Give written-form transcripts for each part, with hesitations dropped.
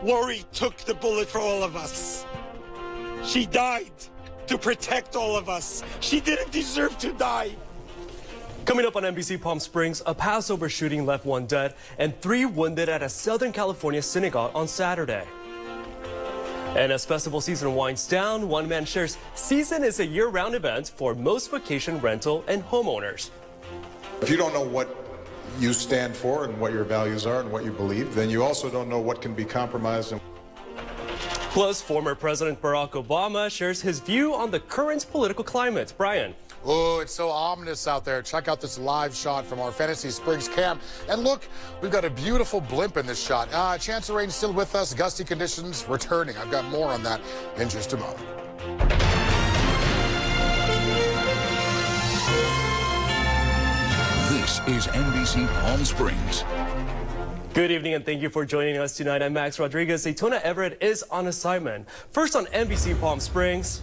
Lori took the bullet for all of us. She died to protect all of us. She didn't deserve to die. Coming up on NBC Palm Springs, a Passover shooting left 1 dead and 3 wounded at a Southern California synagogue on Saturday. And as festival season winds down, One Man shares season is a year-round event for most vacation rental and homeowners. If you don't know what you stand for and what your values are and what you believe, then you also don't know what can be compromised. Plus, former President Barack Obama shares his view on the current political climate. Brian. Oh, it's so ominous out there. Check out this live shot from our Fantasy Springs camp. And look, we've got a beautiful blimp in this shot. Chance of rain still with us. Gusty conditions returning. I've got more on that in just a moment. This is NBC Palm Springs. Good evening and thank you for joining us tonight. I'm Max Rodriguez. Daytona Everett is on assignment. First on NBC Palm Springs.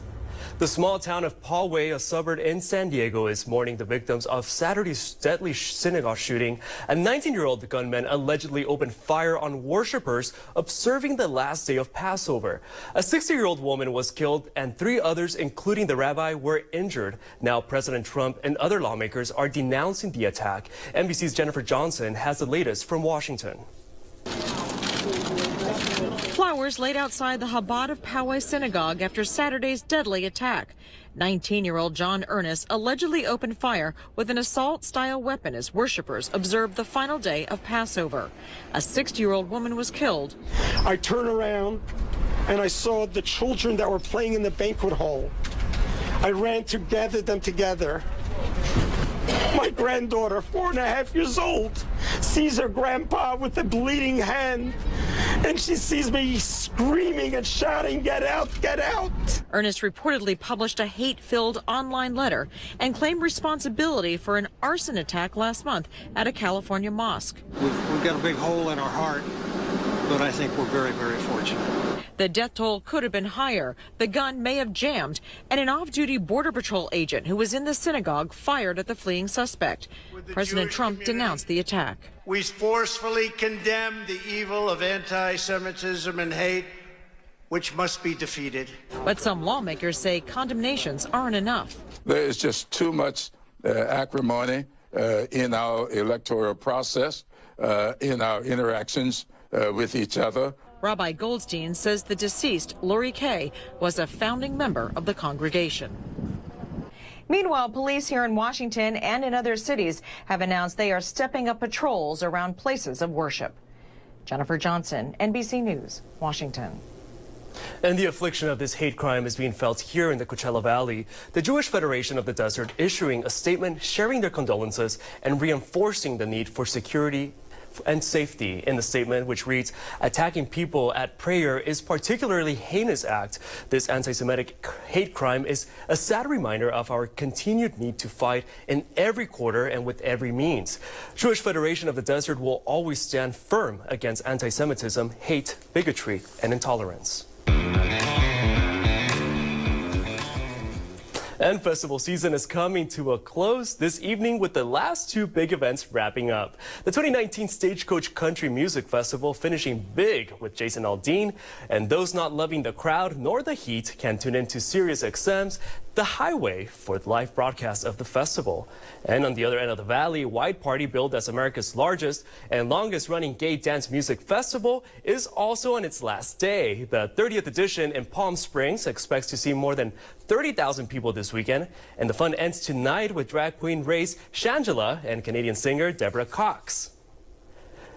The small town of Poway, a suburb in San Diego, is mourning the victims of Saturday's deadly synagogue shooting. A 19-year-old gunman allegedly opened fire on worshippers observing the last day of Passover. A 60-year-old woman was killed and 3 others, including the rabbi, were injured. Now President Trump and other lawmakers are denouncing the attack. NBC's Jennifer Johnson has the latest from Washington. Flowers laid outside the Chabad of Poway Synagogue after Saturday's deadly attack. 19-year-old John Ernest allegedly opened fire with an assault-style weapon as worshippers observed the final day of Passover. A 60-year-old woman was killed. I turned around and I saw the children that were playing in the banquet hall. I ran to gather them together. My granddaughter, 4.5 years old, sees her grandpa with a bleeding hand, and she sees me screaming and shouting, "Get out, get out!" Ernest reportedly published a hate-filled online letter and claimed responsibility for an arson attack last month at a California mosque. We've got a big hole in our heart, but I think we're very, very fortunate. The death toll could have been higher. The gun may have jammed, and an off-duty Border Patrol agent who was in the synagogue fired at the fleeing suspect. President Trump denounced the attack. We forcefully condemn the evil of anti-Semitism and hate, which must be defeated. But some lawmakers say condemnations aren't enough. There is just too much acrimony in our electoral process, in our interactions with each other. Rabbi Goldstein says the deceased, Lori Kay, was a founding member of the congregation. Meanwhile, police here in Washington and in other cities have announced they are stepping up patrols around places of worship. Jennifer Johnson, NBC News, Washington. And the affliction of this hate crime is being felt here in the Coachella Valley. The Jewish Federation of the Desert issuing a statement sharing their condolences and reinforcing the need for security and safety. In the statement, which reads, attacking people at prayer is particularly heinous act. This anti-Semitic hate crime is a sad reminder of our continued need to fight in every quarter and with every means. Jewish Federation of the Desert will always stand firm against anti-Semitism, hate, bigotry, and intolerance. And festival season is coming to a close this evening with the last 2 big events wrapping up. The 2019 Stagecoach Country Music Festival finishing big with Jason Aldean, and those not loving the crowd nor the heat can tune into SiriusXM's The Highway for the live broadcast of the festival. And on the other end of the valley, White Party, billed as America's largest and longest running gay dance music festival, is also on its last day. The 30th edition in Palm Springs expects to see more than 30,000 people this weekend, and the fun ends tonight with drag queen Ray's Shangela and Canadian singer Deborah Cox.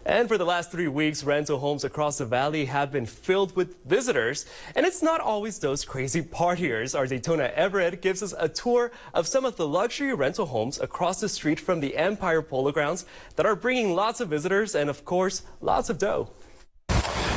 And for the last 3 weeks, rental homes across the valley have been filled with visitors. And it's not always those crazy partiers. Our Daytona Everett gives us a tour of some of the luxury rental homes across the street from the Empire Polo Grounds that are bringing lots of visitors and, of course, lots of dough.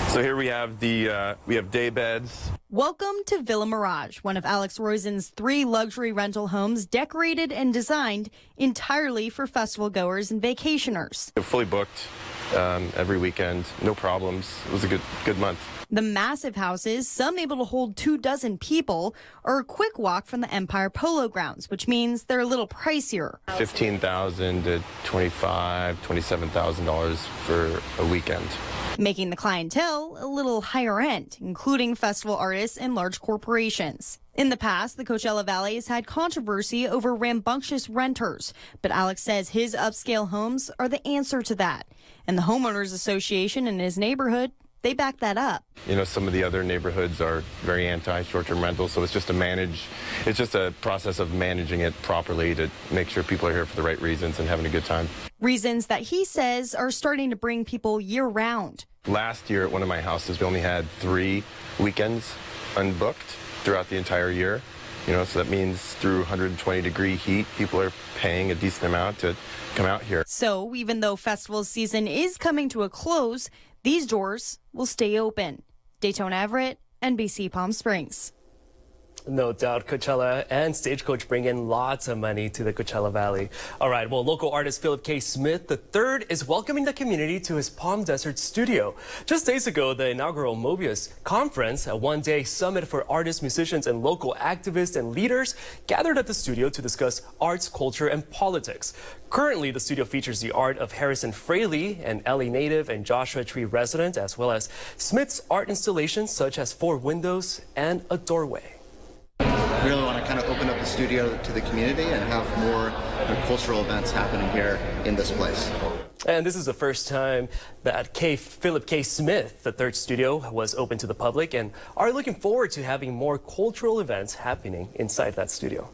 So here we have day beds. Welcome to Villa Mirage, one of Alex Roizen's 3 luxury rental homes decorated and designed entirely for festival goers and vacationers. Fully booked every weekend, no problems. It was a good month. The massive houses, some able to hold 24 people, are a quick walk from the Empire Polo Grounds, which means they're a little pricier. $15,000 to $27,000 for a weekend. making the clientele a little higher end, including festival artists and large corporations. In the past, the Coachella Valley has had controversy over rambunctious renters, but Alex says his upscale homes are the answer to that. And the Homeowners Association in his neighborhood, they back that up. You know, some of the other neighborhoods are very anti-short-term rentals, so it's just a process of managing it properly to make sure people are here for the right reasons and having a good time. Reasons that he says are starting to bring people year-round. Last year at one of my houses, we only had 3 weekends unbooked throughout the entire year. You know, so that means through 120-degree heat, people are paying a decent amount to come out here. So even though festival season is coming to a close, these doors will stay open. Daytona Everett, NBC Palm Springs. No doubt Coachella and Stagecoach bring in lots of money to the Coachella Valley. All right, well, local artist Philip K. Smith III is welcoming the community to his Palm Desert studio. Just days ago, the inaugural Mobius Conference, a one-day summit for artists, musicians, and local activists and leaders, gathered at the studio to discuss arts, culture, and politics. Currently, the studio features the art of Harrison Fraley, an LA native and Joshua Tree resident, as well as Smith's art installations such as 4 windows and a doorway. We really want to kind of open up the studio to the community and have more cultural events happening here in this place. And this is the first time that Philip K. Smith, the third studio, was open to the public, and are looking forward to having more cultural events happening inside that studio.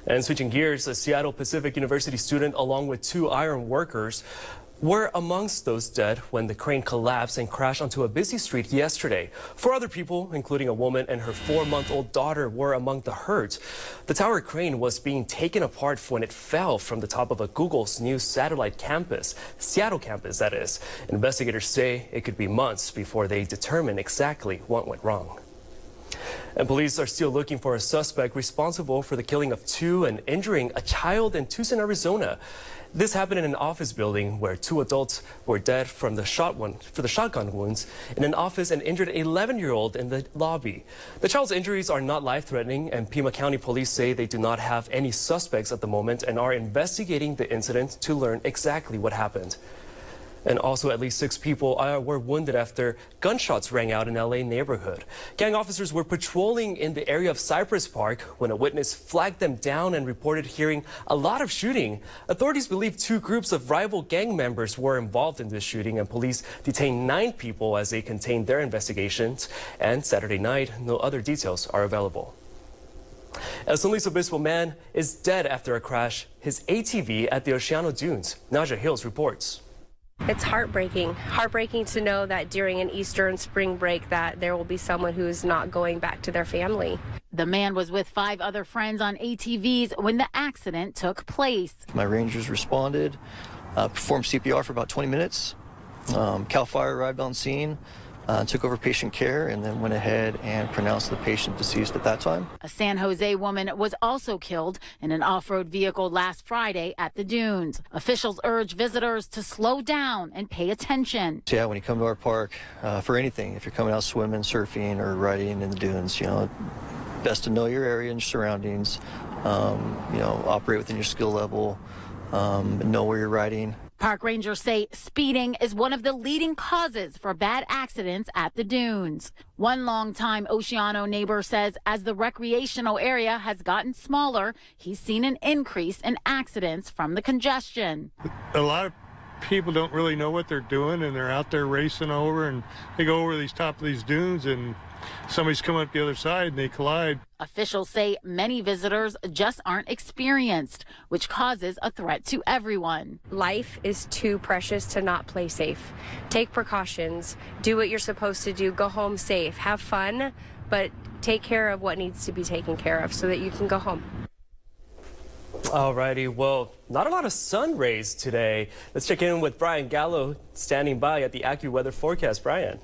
And switching gears, a Seattle Pacific University student along with 2 iron workers were amongst those dead when the crane collapsed and crashed onto a busy street yesterday. 4 other people, including a woman and her 4-month-old daughter, were among the hurt. The tower crane was being taken apart when it fell from the top of a Google's new satellite campus, Seattle campus, that is. Investigators say it could be months before they determine exactly what went wrong. And police are still looking for a suspect responsible for the killing of 2 and injuring a child in Tucson, Arizona. This happened in an office building where 2 adults were dead from the shotgun wounds in an office and injured an 11-year-old in the lobby. The child's injuries are not life-threatening, and Pima County police say they do not have any suspects at the moment and are investigating the incident to learn exactly what happened. And also at least 6 people were wounded after gunshots rang out in LA neighborhood. Gang officers were patrolling in the area of Cypress Park when a witness flagged them down and reported hearing a lot of shooting. Authorities believe 2 groups of rival gang members were involved in this shooting, and police detained 9 people as they contained their investigations. And Saturday night, no other details are available. A San Luis Obispo man is dead after a crash his ATV at the Oceano Dunes. Naja Hills reports. It's heartbreaking to know that during an Easter and spring break that there will be someone who is not going back to their family. The man was with 5 other friends on ATVs when the accident took place. My rangers responded, performed CPR for about 20 minutes. CAL FIRE arrived on scene, took over patient care, and then went ahead and pronounced the patient deceased at that time. A San Jose woman was also killed in an off-road vehicle last Friday at the dunes. Officials urge visitors to slow down and pay attention. So yeah, when you come to our park for anything, if you're coming out swimming, surfing, or riding in the dunes, you know, best to know your area and your surroundings, you know, operate within your skill level, know where you're riding. Park rangers say speeding is one of the leading causes for bad accidents at the dunes. One longtime Oceano neighbor says as the recreational area has gotten smaller, he's seen an increase in accidents from the congestion. A lot of people don't really know what they're doing, and they're out there racing over, and they go over these top of these dunes, and somebody's coming up the other side and they collide. Officials say many visitors just aren't experienced, which causes a threat to everyone. Life is too precious to not play safe. Take precautions, do what you're supposed to do, go home safe, have fun, but take care of what needs to be taken care of so that you can go home. Alrighty, well, not a lot of sun rays today. Let's check in with Brian Gallo standing by at the AccuWeather forecast. Brian.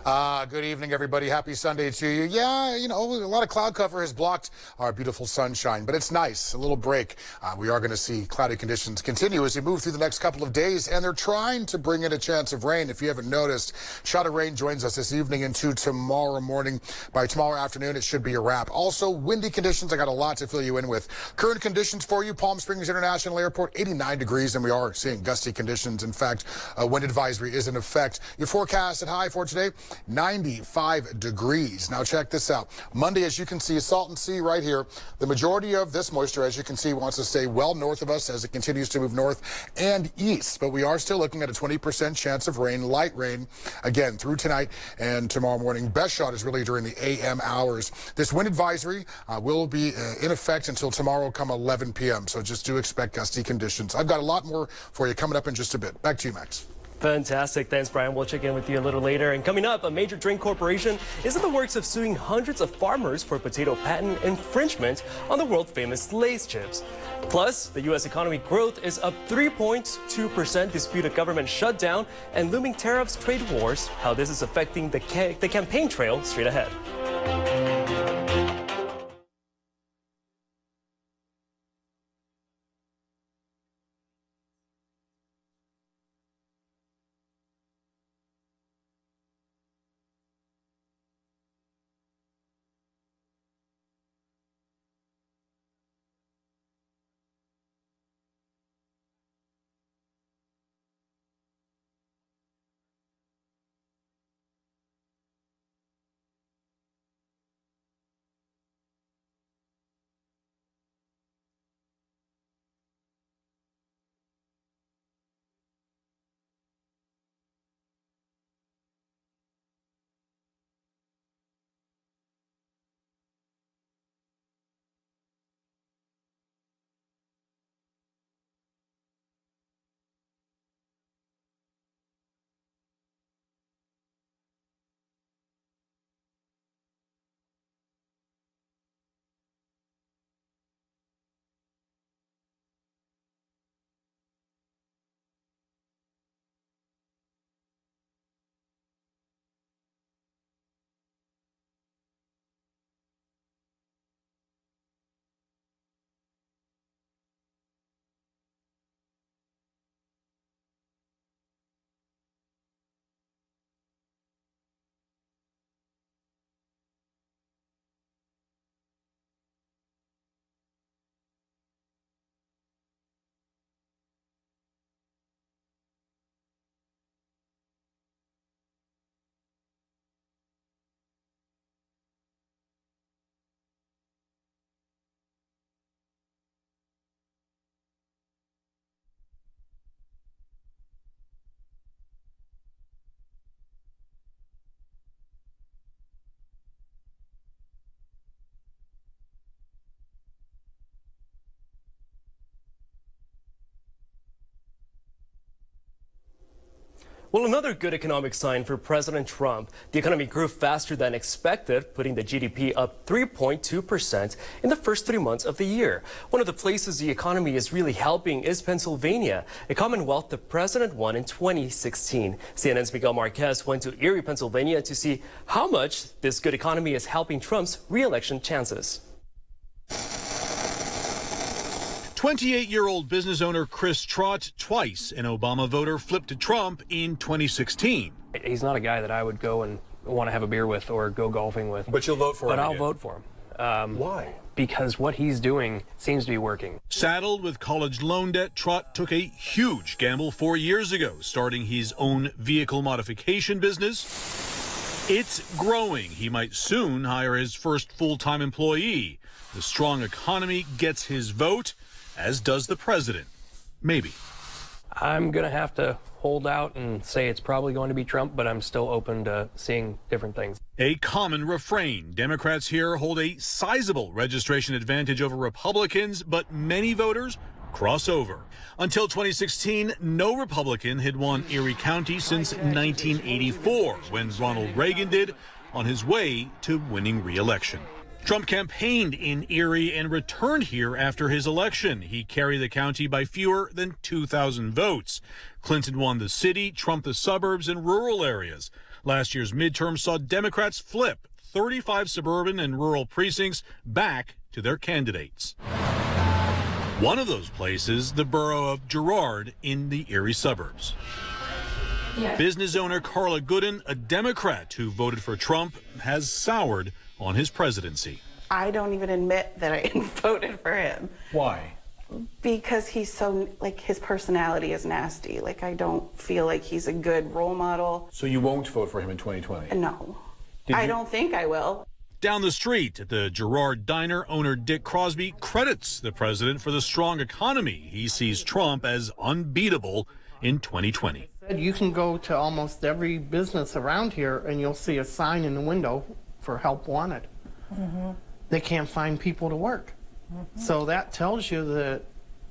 Good evening, everybody. Happy Sunday to you. Yeah, you know, a lot of cloud cover has blocked our beautiful sunshine, but it's nice. A little break. We are going to see cloudy conditions continue as we move through the next couple of days, and they're trying to bring in a chance of rain. If you haven't noticed, shot of rain joins us this evening into tomorrow morning. By tomorrow afternoon, it should be a wrap. Also, windy conditions. I got a lot to fill you in with. Current conditions for you, Palm Springs International Airport, 89 degrees, and we are seeing gusty conditions. In fact, a wind advisory is in effect. Your forecasted high for today, 95 degrees. Now check this out. Monday, as you can see, Salton Sea right here. The majority of this moisture, as you can see, wants to stay well north of us as it continues to move north and east. But we are still looking at a 20% chance of rain, light rain, again, through tonight and tomorrow morning. Best shot is really during the AM hours. This wind advisory will be in effect until tomorrow come 11 p.m. So just do expect gusty conditions. I've got a lot more for you coming up in just a bit. Back to you, Max. Fantastic. Thanks, Brian. We'll check in with you a little later. And coming up, a major drink corporation is in the works of suing hundreds of farmers for potato patent infringement on the world-famous Lay's chips. Plus, the U.S. economy growth is up 3.2%, disputed government shutdown, and looming tariffs, trade wars, how this is affecting the campaign trail straight ahead. Well, another good economic sign for President Trump. The economy grew faster than expected, putting the GDP up 3.2% in the first 3 months of the year. One of the places the economy is really helping is Pennsylvania, a Commonwealth the president won in 2016. CNN's Miguel Marquez went to Erie, Pennsylvania to see how much this good economy is helping Trump's re-election chances. 28-year-old business owner Chris Trott, twice an Obama voter, flipped to Trump in 2016. He's not a guy that I would go and want to have a beer with or go golfing with. But you'll vote for him? But I'll vote for him. Why? Because what he's doing seems to be working. Saddled with college loan debt, Trott took a huge gamble 4 years ago, starting his own vehicle modification business. It's growing. He might soon hire his first full-time employee. The strong economy gets his vote, as does the president. Maybe. I'm going to have to hold out and say it's probably going to be Trump, but I'm still open to seeing different things. A common refrain. Democrats here hold a sizable registration advantage over Republicans, but many voters cross over. Until 2016, no Republican had won Erie County since 1984, when Ronald Reagan did, on his way to winning re-election. Trump campaigned in Erie and returned here after his election. He carried the county by fewer than 2,000 votes. Clinton won the city, Trump the suburbs and rural areas. Last year's midterm saw Democrats flip 35 suburban and rural precincts back to their candidates. One of those places, the borough of Girard in the Erie suburbs. Yeah. Business owner Carla Gooden, a Democrat who voted for Trump, has soured on his presidency. I don't even admit that I voted for him. Why? Because he's so, like, his personality is nasty. Like, I don't feel like he's a good role model. So you won't vote for him in 2020? No. I don't think I will. Down the street at the Girard Diner, owner Dick Crosby credits the president for the strong economy. He sees Trump as unbeatable in 2020. You can go to almost every business around here and you'll see a sign in the window for help wanted. Mm-hmm. They can't find people to work. Mm-hmm. So that tells you that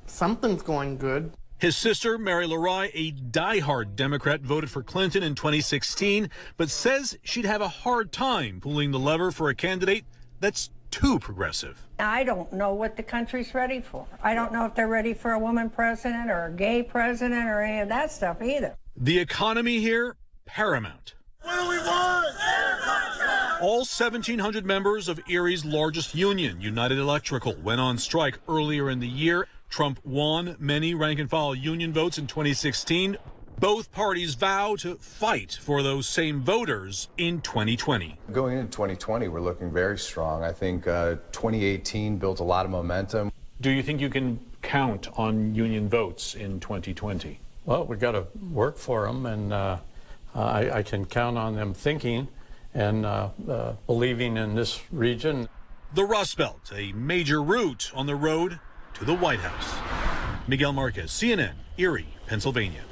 something's going good. His sister, Mary LaRoy, a diehard Democrat, voted for Clinton in 2016, but says she'd have a hard time pulling the lever for a candidate that's too progressive. I don't know what the country's ready for. I don't know if they're ready for a woman president or a gay president or any of that stuff either. The economy here, paramount. What do we want? All 1,700 members of Erie's largest union, United Electrical, went on strike earlier in the year. Trump won many rank-and-file union votes in 2016. Both parties vow to fight for those same voters in 2020. Going into 2020, we're looking very strong. I think 2018 built a lot of momentum. Do you think you can count on union votes in 2020? Well, we've got to work for them, and I can count on them thinking and believing in this region. The Rust Belt, a major route on the road to the White House. Miguel Marquez, CNN, Erie, Pennsylvania.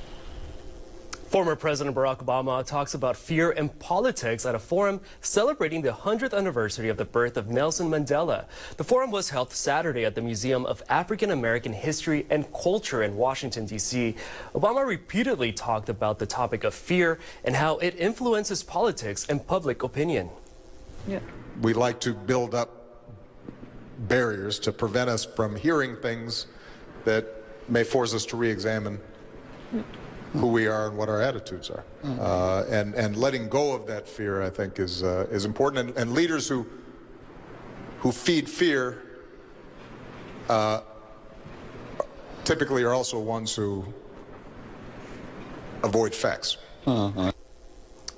Former President Barack Obama talks about fear in politics at a forum celebrating the 100th anniversary of the birth of Nelson Mandela. The forum was held Saturday at the Museum of African American History and Culture in Washington, D.C. Obama repeatedly talked about the topic of fear and how it influences politics and public opinion. Yeah. We like to build up barriers to prevent us from hearing things that may force us to re-examine who we are and what our attitudes are. And letting go of that fear, I think, is important. And leaders who feed fear typically are also ones who avoid facts.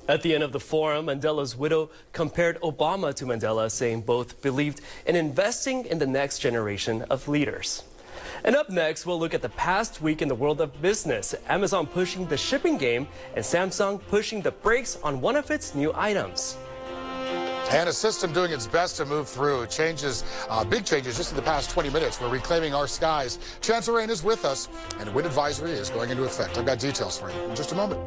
At the end of the forum, Mandela's widow compared Obama to Mandela, saying both believed in investing in the next generation of leaders. And up next, we'll look at the past week in the world of business. Amazon pushing the shipping game and Samsung pushing the brakes on one of its new items. And a system doing its best to move through changes, big changes just in the past 20 minutes. We're reclaiming our skies. Chancellor Rain is with us, and a wind advisory is going into effect. I've got details for you in just a moment.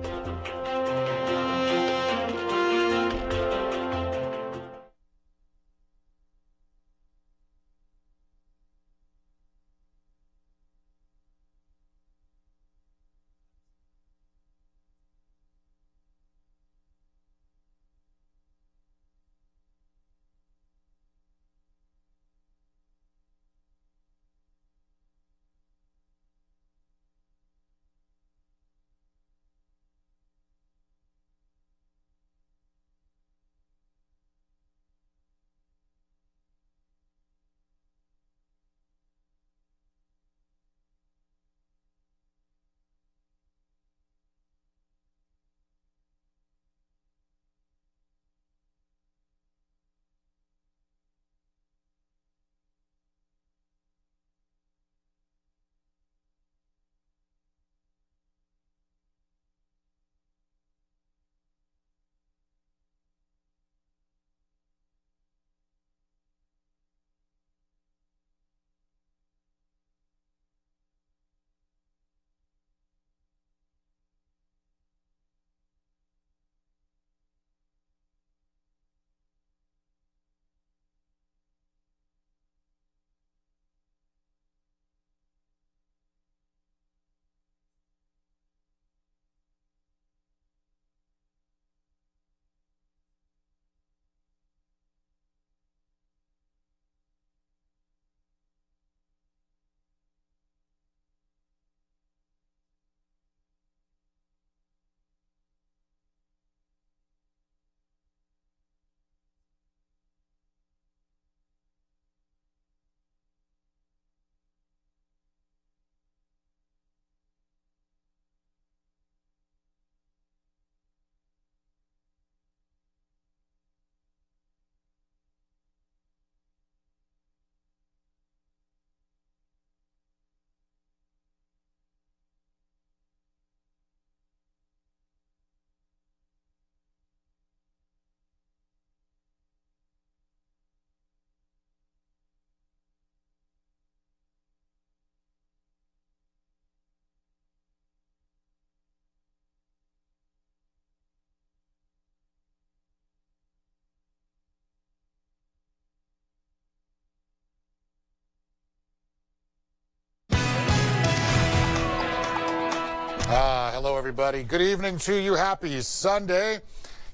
Hello, everybody. Good evening to you. Happy Sunday.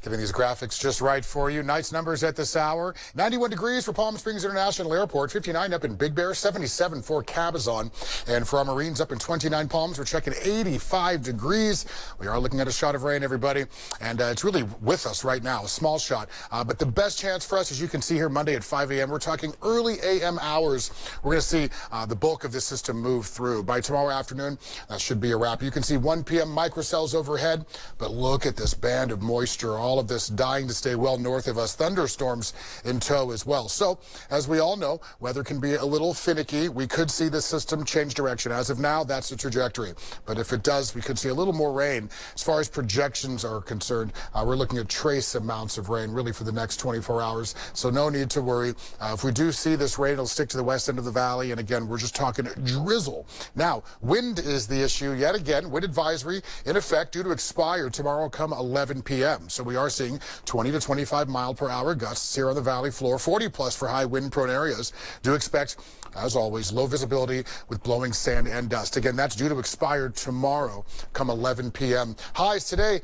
Getting these graphics just right for you. Night's numbers at this hour. 91 degrees for Palm Springs International Airport. 59 up in Big Bear. 77 for Cabazon. And for our Marines up in 29 Palms, we're checking 85 degrees. We are looking at a shot of rain, everybody. And it's really with us right now, a small shot. But the best chance for us, as you can see here, Monday at 5 a.m., we're talking early a.m. hours. We're going to see the bulk of this system move through. By tomorrow afternoon, that should be a wrap. You can see 1 p.m. microcells overhead. But look at this band of moisture. All of this dying to stay well north of us. Thunderstorms in tow as well. So, as we all know, weather can be a little finicky. We could see the system change direction. As of now, that's the trajectory. But if it does, we could see a little more rain. As far as projections are concerned, we're looking at trace amounts of rain really for the next 24 hours. So no need to worry. If we do see this rain, it'll stick to the west end of the valley. And again, we're just talking drizzle. Now, wind is the issue yet again. Wind advisory in effect due to expire tomorrow come 11 p.m. So we are seeing 20 to 25 mile per hour gusts here on the valley floor, 40 plus for high wind prone areas. Do expect, as always, low visibility with blowing sand and dust. Again, that's due to expire tomorrow come 11 p.m. Highs today,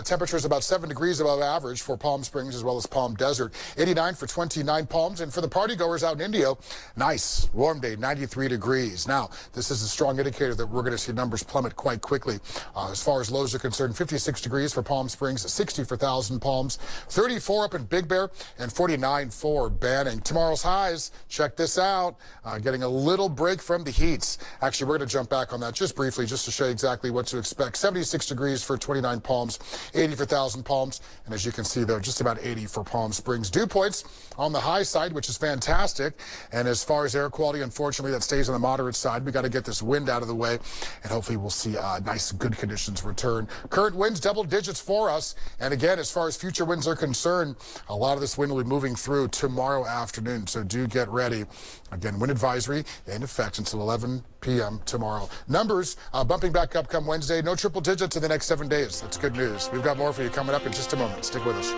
temperatures about 7 degrees above average for Palm Springs as well as Palm Desert. 89 for 29 Palms. And for the party goers out in Indio, nice warm day, 93 degrees. Now, this is a strong indicator that we're going to see numbers plummet quite quickly. As far as lows are concerned, 56 degrees for Palm Springs, 60 for Thousand Palms, 34 up in Big Bear, and 49 for Banning. Tomorrow's highs, check this out, getting a little break from the heats. Actually, we're going to jump back on that just briefly just to show you exactly what to expect. 76 degrees for 29 Palms, 80 for Thousand Palms, and as you can see, though, just about 80 for Palm Springs. Dew points on the high side, which is fantastic. And as far as air quality, unfortunately, that stays on the moderate side. We got to get this wind out of the way, and hopefully we'll see nice, good conditions return. Current winds, double digits for us. And again, as far as future winds are concerned, a lot of this wind will be moving through tomorrow afternoon, so do get ready. Again, wind advisory in effect until 11 p.m. tomorrow. Numbers bumping back up come Wednesday. No triple digits in the next 7 days. That's good news. We've got more for you coming up in just a moment. Stick with us.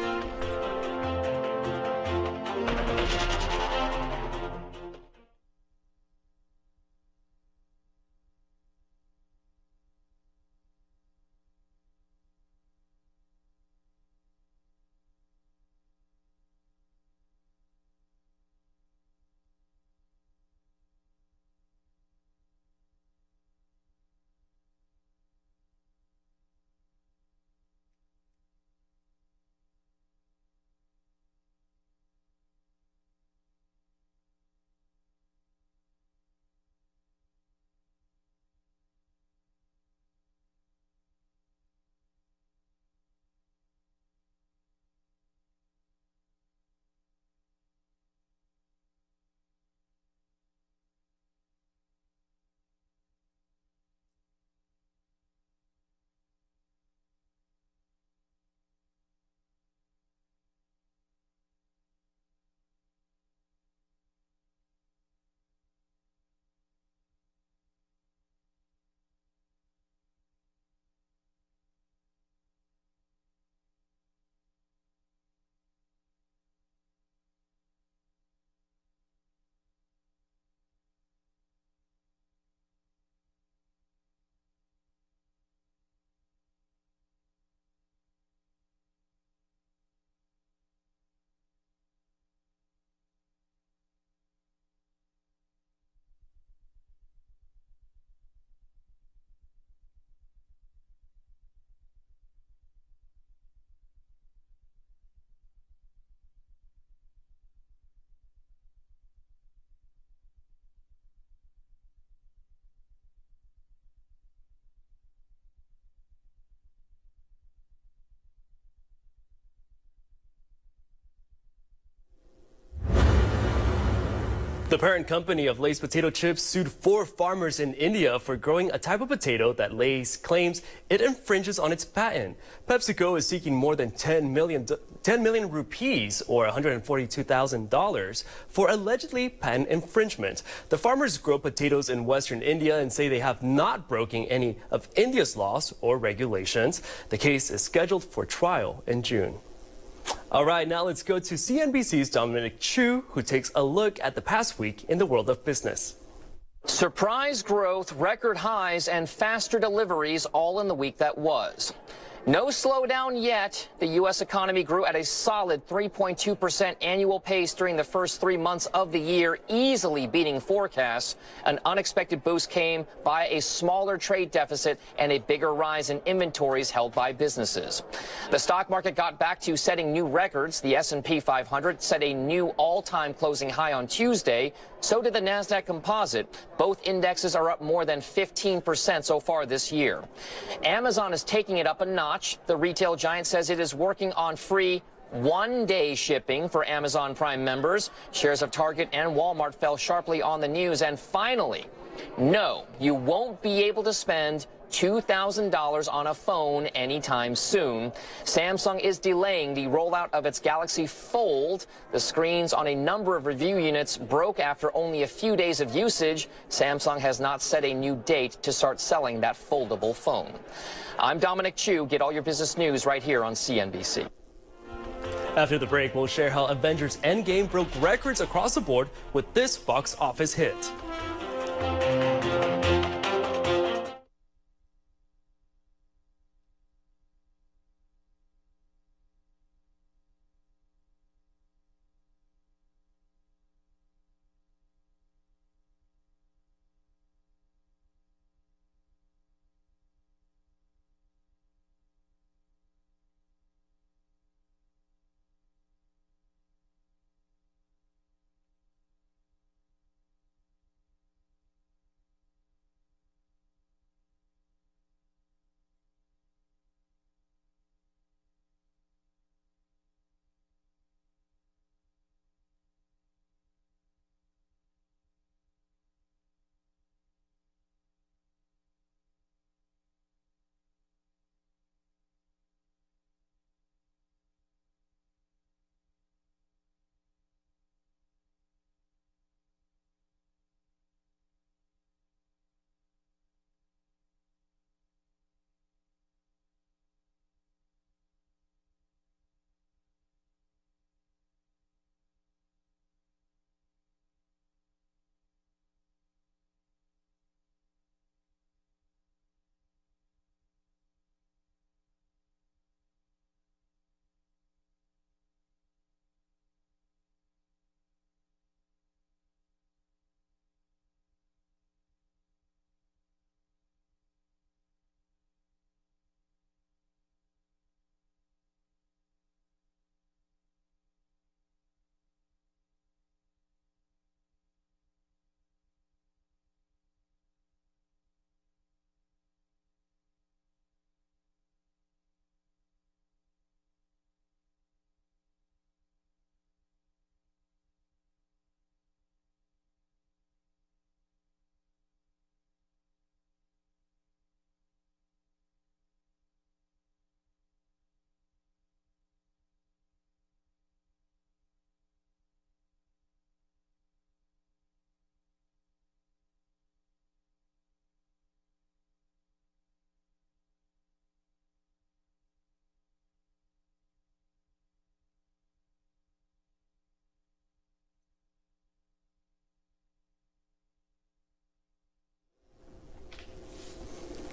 The parent company of Lay's potato chips sued 4 farmers in India for growing a type of potato that Lay's claims it infringes on its patent. PepsiCo is seeking more than 10 million rupees or $142,000 for allegedly patent infringement. The farmers grow potatoes in Western India and say they have not broken any of India's laws or regulations. The case is scheduled for trial in June. All right, now let's go to CNBC's Dominic Chu, who takes a look at the past week in the world of business. Surprise growth, record highs, and faster deliveries all in the week that was. No slowdown yet. The U.S. economy grew at a solid 3.2% annual pace during the first 3 months of the year, easily beating forecasts. An unexpected boost came by a smaller trade deficit and a bigger rise in inventories held by businesses. The stock market got back to setting new records. The S&P 500 set a new all-time closing high on Tuesday. So did the NASDAQ Composite. Both indexes are up more than 15% so far this year. Amazon is taking it up a notch. The retail giant says it is working on free one-day shipping for Amazon Prime members. Shares of Target and Walmart fell sharply on the news. And finally, no, you won't be able to spend $2,000 on a phone anytime soon. Samsung is delaying the rollout of its Galaxy Fold. The screens on a number of review units broke after only a few days of usage. Samsung has not set a new date to start selling that foldable phone. I'm Dominic Chu. Get all your business news right here on CNBC. After the break, we'll share how Avengers Endgame broke records across the board with this box office hit.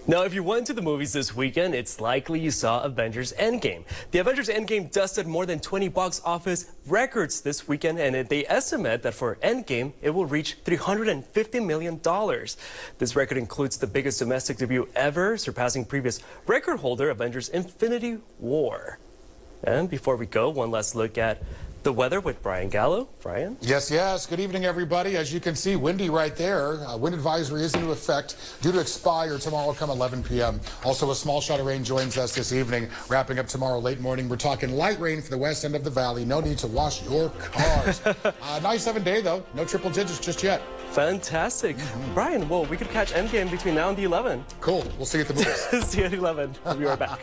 Now, if you went to the movies this weekend, it's likely you saw Avengers Endgame. The Avengers Endgame dusted more than 20 box office records this weekend, and they estimate that for Endgame, it will reach $350 million. This record includes the biggest domestic debut ever, surpassing previous record holder Avengers Infinity War. And before we go, one last look at the weather with Brian Gallo. Brian? Yes, yes. Good evening, everybody. As you can see, windy right there. Wind advisory is into effect, due to expire tomorrow come 11 p.m. Also, a small shot of rain joins us this evening. Wrapping up tomorrow late morning. We're talking light rain for the west end of the valley. No need to wash your cars. Nice 7-day, though. No triple digits just yet. Fantastic. Brian, well, we could catch Endgame between now and the 11. Cool. We'll see you at the movies. See you at 11. We'll be right back.